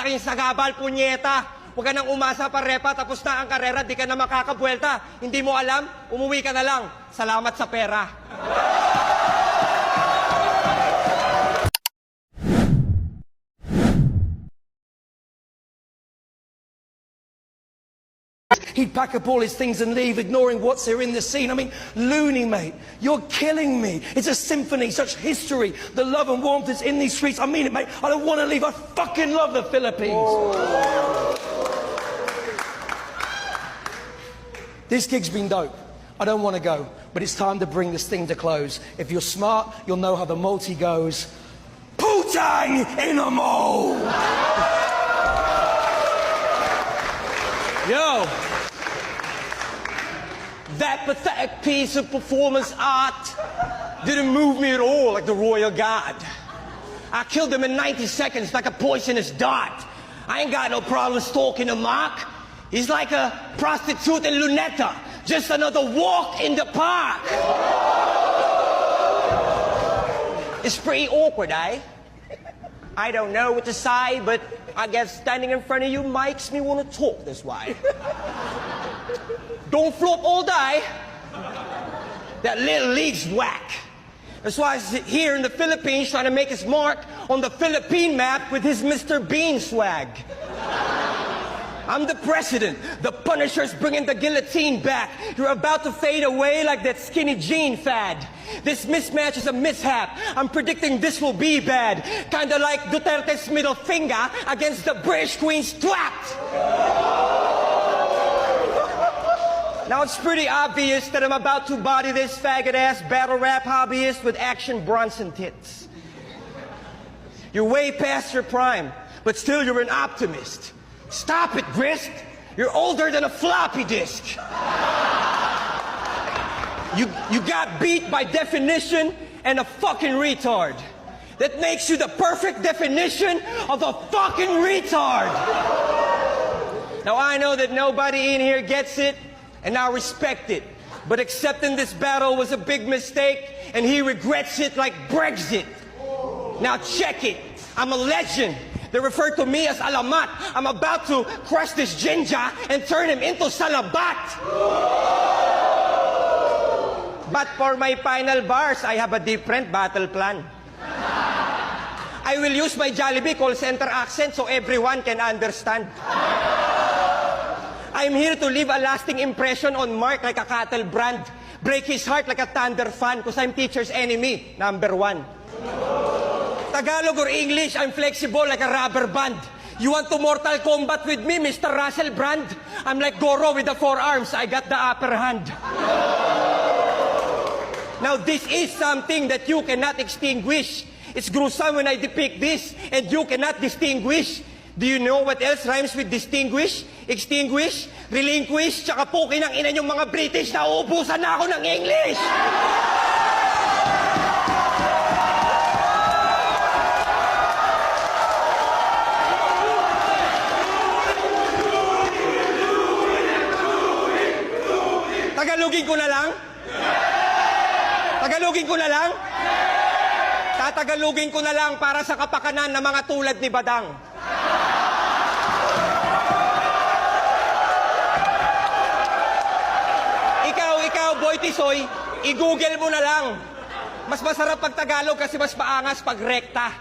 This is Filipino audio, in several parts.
napakalaking sagabal, punyeta. Huwag ka nang umasa pa, repa, tapos na ang karera, di ka na makakabuelta. Hindi mo alam, umuwi ka na lang. Salamat sa pera. He'd pack up all his things and leave, ignoring what's here in the scene. I mean, loony, mate. You're killing me. It's a symphony, such history. The love and warmth that's in these streets. I mean it, mate. I don't want to leave. I fucking love the Philippines. Whoa. This gig's been dope. I don't want to go, but it's time to bring this thing to close. If you're smart, you'll know how the multi goes. Putang in a mo! Yo! That pathetic piece of performance art didn't move me at all like the Royal Guard. I killed him in 90 seconds like a poisonous dart. I ain't got no problem stalking a Mark. He's like a prostitute in Luneta. Just another walk in the park. It's pretty awkward, eh? I don't know what to say, but I guess standing in front of you makes me want to talk this way. Don't flop all day. That little league's whack. That's why he's here in the Philippines trying to make his mark on the Philippine map with his Mr. Bean swag. I'm the president. The Punisher's bringing the guillotine back. You're about to fade away like that skinny jean fad. This mismatch is a mishap. I'm predicting this will be bad. Kinda like Duterte's middle finger against the British Queen's twat. Now it's pretty obvious that I'm about to body this faggot-ass battle rap hobbyist with Action Bronson tits. You're way past your prime, but still you're an optimist. Stop it, Grist. You're older than a floppy disk. You got beat by definition and a fucking retard. That makes you the perfect definition of a fucking retard. Now I know that nobody in here gets it, and I respect it. But accepting this battle was a big mistake, and he regrets it like Brexit. Now check it. I'm a legend. They refer to me as Alamat. I'm about to crush this ginger and turn him into Salabat. But for my final bars, I have a different battle plan. I will use my Jollibee call center accent so everyone can understand. I'm here to leave a lasting impression on Mark like a cattle brand. Break his heart like a Thunder fan because I'm teacher's enemy, #1. Tagalog or English, I'm flexible like a rubber band. You want to Mortal Kombat with me, Mr. Russell Brand? I'm like Goro with the forearms. I got the upper hand. Now this is something that you cannot extinguish. It's gruesome when I depict this, and you cannot distinguish. Do you know what else rhymes with distinguish? Extinguish? Relinquish? Tsaka pukin ang ina yung mga British na uubusan na ako ng English! Tagalogin ko na lang? Tagalogin ko na lang? Tatagalogin ko na lang para sa kapakanan ng mga tulad ni Badang. Ikaw, Boy Tisoy, i-google mo na lang. Mas masarap pag Tagalog kasi mas maangas pag rekta.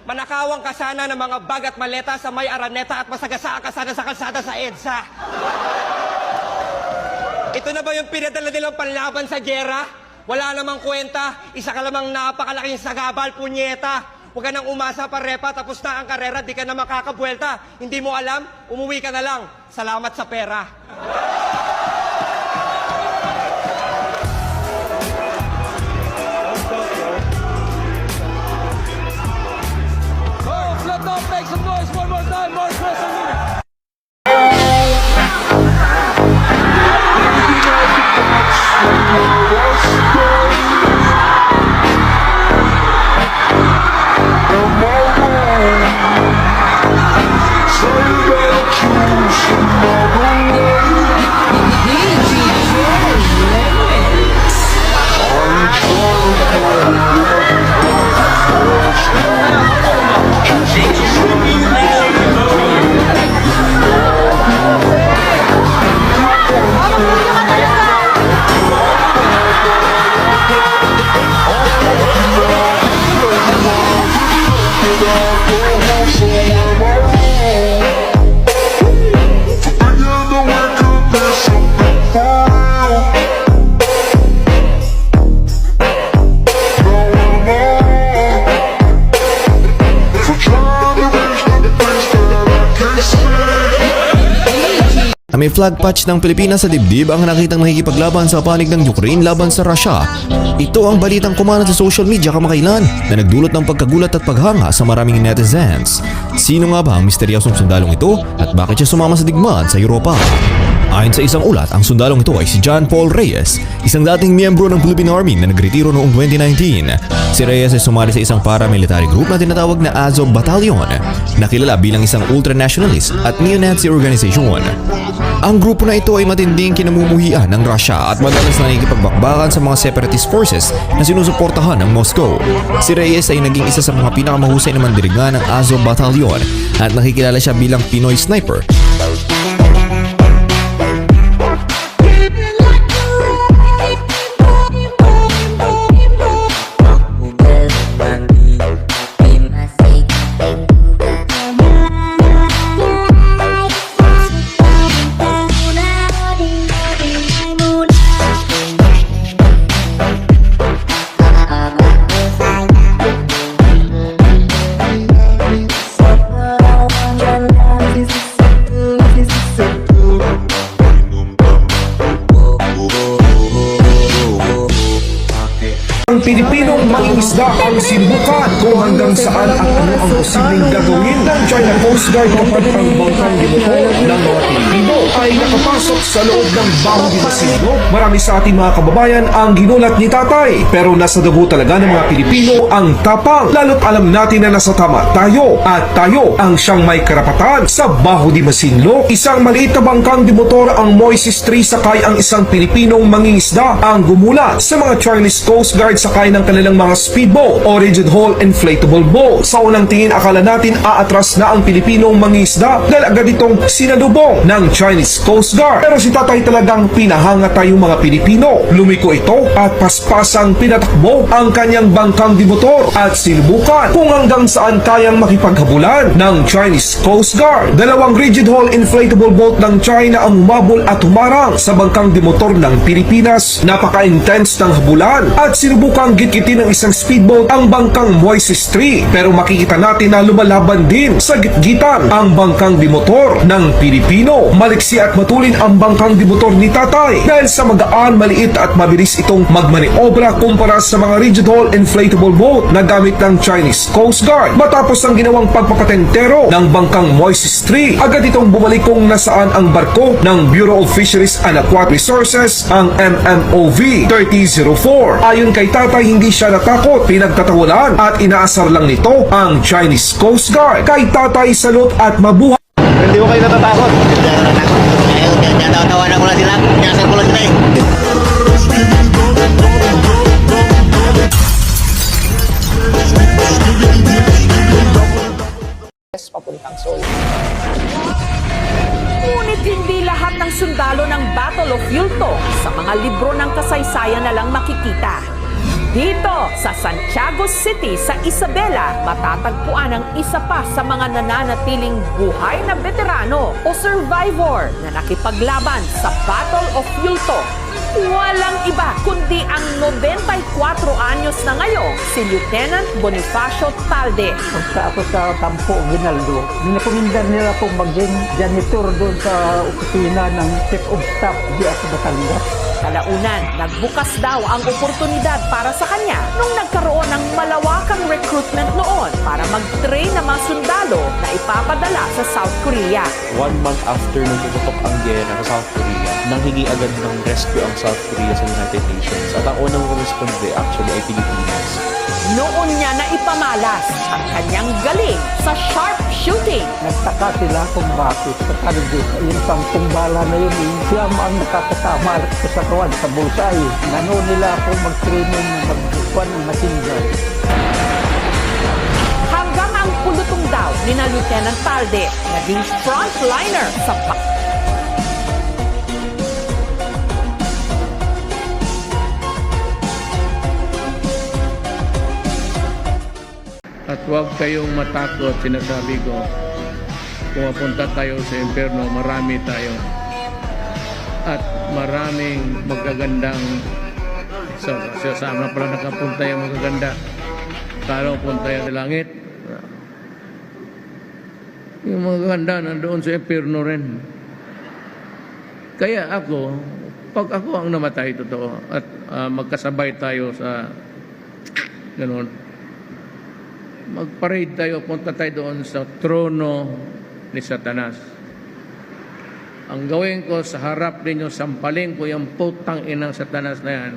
Manakawang ka sana ng mga bag at maleta sa may Araneta at masagasaan ka sana sa kalsada sa EDSA. Ito na ba yung pinadala nilang panlaban sa gera? Wala namang kwenta. Isa ka lamang napakalaking sagabal, punyeta. Huwag ka nang umasa pa, repa, tapos na ang karera, di ka na makakabuelta. Hindi mo alam, umuwi ka na lang. Salamat sa pera. Oh, flip up, make some noise one more time, Mark Russell. Angels from you, may flag patch ng Pilipinas sa dibdib ang nakitang nakikipaglaban sa panig ng Ukraine laban sa Russia. Ito ang balitang kumalat sa social media kamakailan na nagdulot ng pagkagulat at paghanga sa maraming netizens. Sino nga ba ang misteryosong sundalong ito at bakit siya sumama sa digmaan sa Europa? Ayon sa isang ulat, ang sundalong ito ay si John Paul Reyes, isang dating miyembro ng Philippine Army na nagretiro noong 2019. Si Reyes ay sumali sa isang paramilitary group na tinatawag na Azov Battalion, na kilala bilang isang ultranationalist at neo-Nazi organization. Ang grupo na ito ay matinding kinamumuhian ng Russia at madalas nakikipagbakbakan sa mga separatist forces na sinusuportahan ng Moscow. Si Reyes ay naging isa sa mga pinakamahusay na mandirigan ng Azov Battalion at nakikilala siya bilang Pinoy Sniper. Pilipinong mangingisda ang sinubukan kung hanggang saan at ano ang posibleng gagawin ng China Coast Guard kapag ang bangkang limuto ng mga Pilipino ay nakapasok sa loob ng Baho de Masinloc. Marami sa ating mga kababayan ang ginulat ni Tatay, pero nasa dugo talaga ng mga Pilipino ang tapang, lalo't alam natin na nasa tama tayo at tayo ang siyang may karapatan sa Baho de Masinloc. Isang maliit na bangkang de motor ang Moises 3 sakay ang isang Pilipinong mangingisda ang gumulat sa mga Chinese Coast Guard sakay ng kanilang mga speedboat o rigid hull inflatable boat. Sa unang tingin akala natin aatras na ang Pilipinong mangingisda dahil agad itong sinalubong ng Chinese Coast Guard. Pero si Tatay talagang pinahanga tayong mga Pilipino. Lumiko ito at paspasang pinatakbo ang kanyang bangkang di motor at sinubukan kung hanggang saan kayang makipaghabulan ng Chinese Coast Guard. Dalawang rigid hull inflatable boat ng China ang humabol at humarang sa bangkang di motor ng Pilipinas. Napaka-intense ng habulan at sinubukang gitgitin ng isang speedboat ang bangkang Moises 3, pero makikita natin na lumalaban din sa gitgitan ang bangkang di motor ng Pilipino. Maliksi at matulin ang bangkang di motor ni Tatay dahil sa magaan, maliit at mabilis itong magmaniobra kumpara sa mga rigid hull inflatable boat na gamit ng Chinese Coast Guard. Matapos ang ginawang pagpapatentero ng bangkang Moises 3, agad itong bumalik kung nasaan ang barko ng Bureau of Fisheries and Aquatic Resources, ang MMOV 3004. Ayon kay Tatay, hindi siya natakot, pinagtatawanan at inaasar lang nito ang Chinese Coast Guard. Kay Tatay, salute at mabuhay. Hindi mo kayo natatakot? Hindi ako natatakot. Tinatawa-tawanan ko lang sila. Pinasal ko lang sila eh. Papuntang Seoul. Ngunit hindi lahat ng sundalo ng Battle of Yulto sa mga libro ng kasaysayan na lang makikita. Dito sa Santiago City sa Isabela, matatagpuan ang isa pa sa mga nananatiling buhay na veterano o survivor na nakipaglaban sa Battle of Yulto. Walang iba kundi ang 94 anyos na ngayon, si Lieutenant Bonifacio Talde. Pagka ako sa Campo Ginaldo, ninakomendar nila akong maging janitor doon sa opisina ng Chief of Staff di ako Batangas. Kalaunan, nagbukas daw ang oportunidad para sa kanya nung nagkaroon ng malawakang recruitment noon para mag-train na mga sundalo na ipapadala sa South Korea. 1 month after nung tututok ang gera sa South Korea, nanghingi agad ng rescue ang South Korea sa United Nations. At ang unang responde actually ay Pilipinas. Noon niya na ipamalas ang kanyang galing sa sharpshooting. Nagtaka sila kung bakit sa target. Yung 10 bala na yun, siyam ang nakakasama ko sa kawan, sa bulsay. Nano nila akong mag-training na mag-kuhan ng machine gun. Hanggang ang pulutong daw ni na Lieutenant Talde, naging frontliner sa At huwag kayong matakot, sinasabi ko. Pumapunta tayo sa impyerno, marami tayo. At maraming magagandang sa sama pala nakapunta yung magaganda. Kala punta yan sa langit. Yung magaganda nandoon sa impyerno rin. Kaya ako, pag ako ang namatay totoo at magkasabay tayo sa ganun, mag-parade tayo, punta tayo doon sa trono ni Satanas. Ang gawin ko sa harap ninyo, sampalin ko yung putang inang Satanas na yan.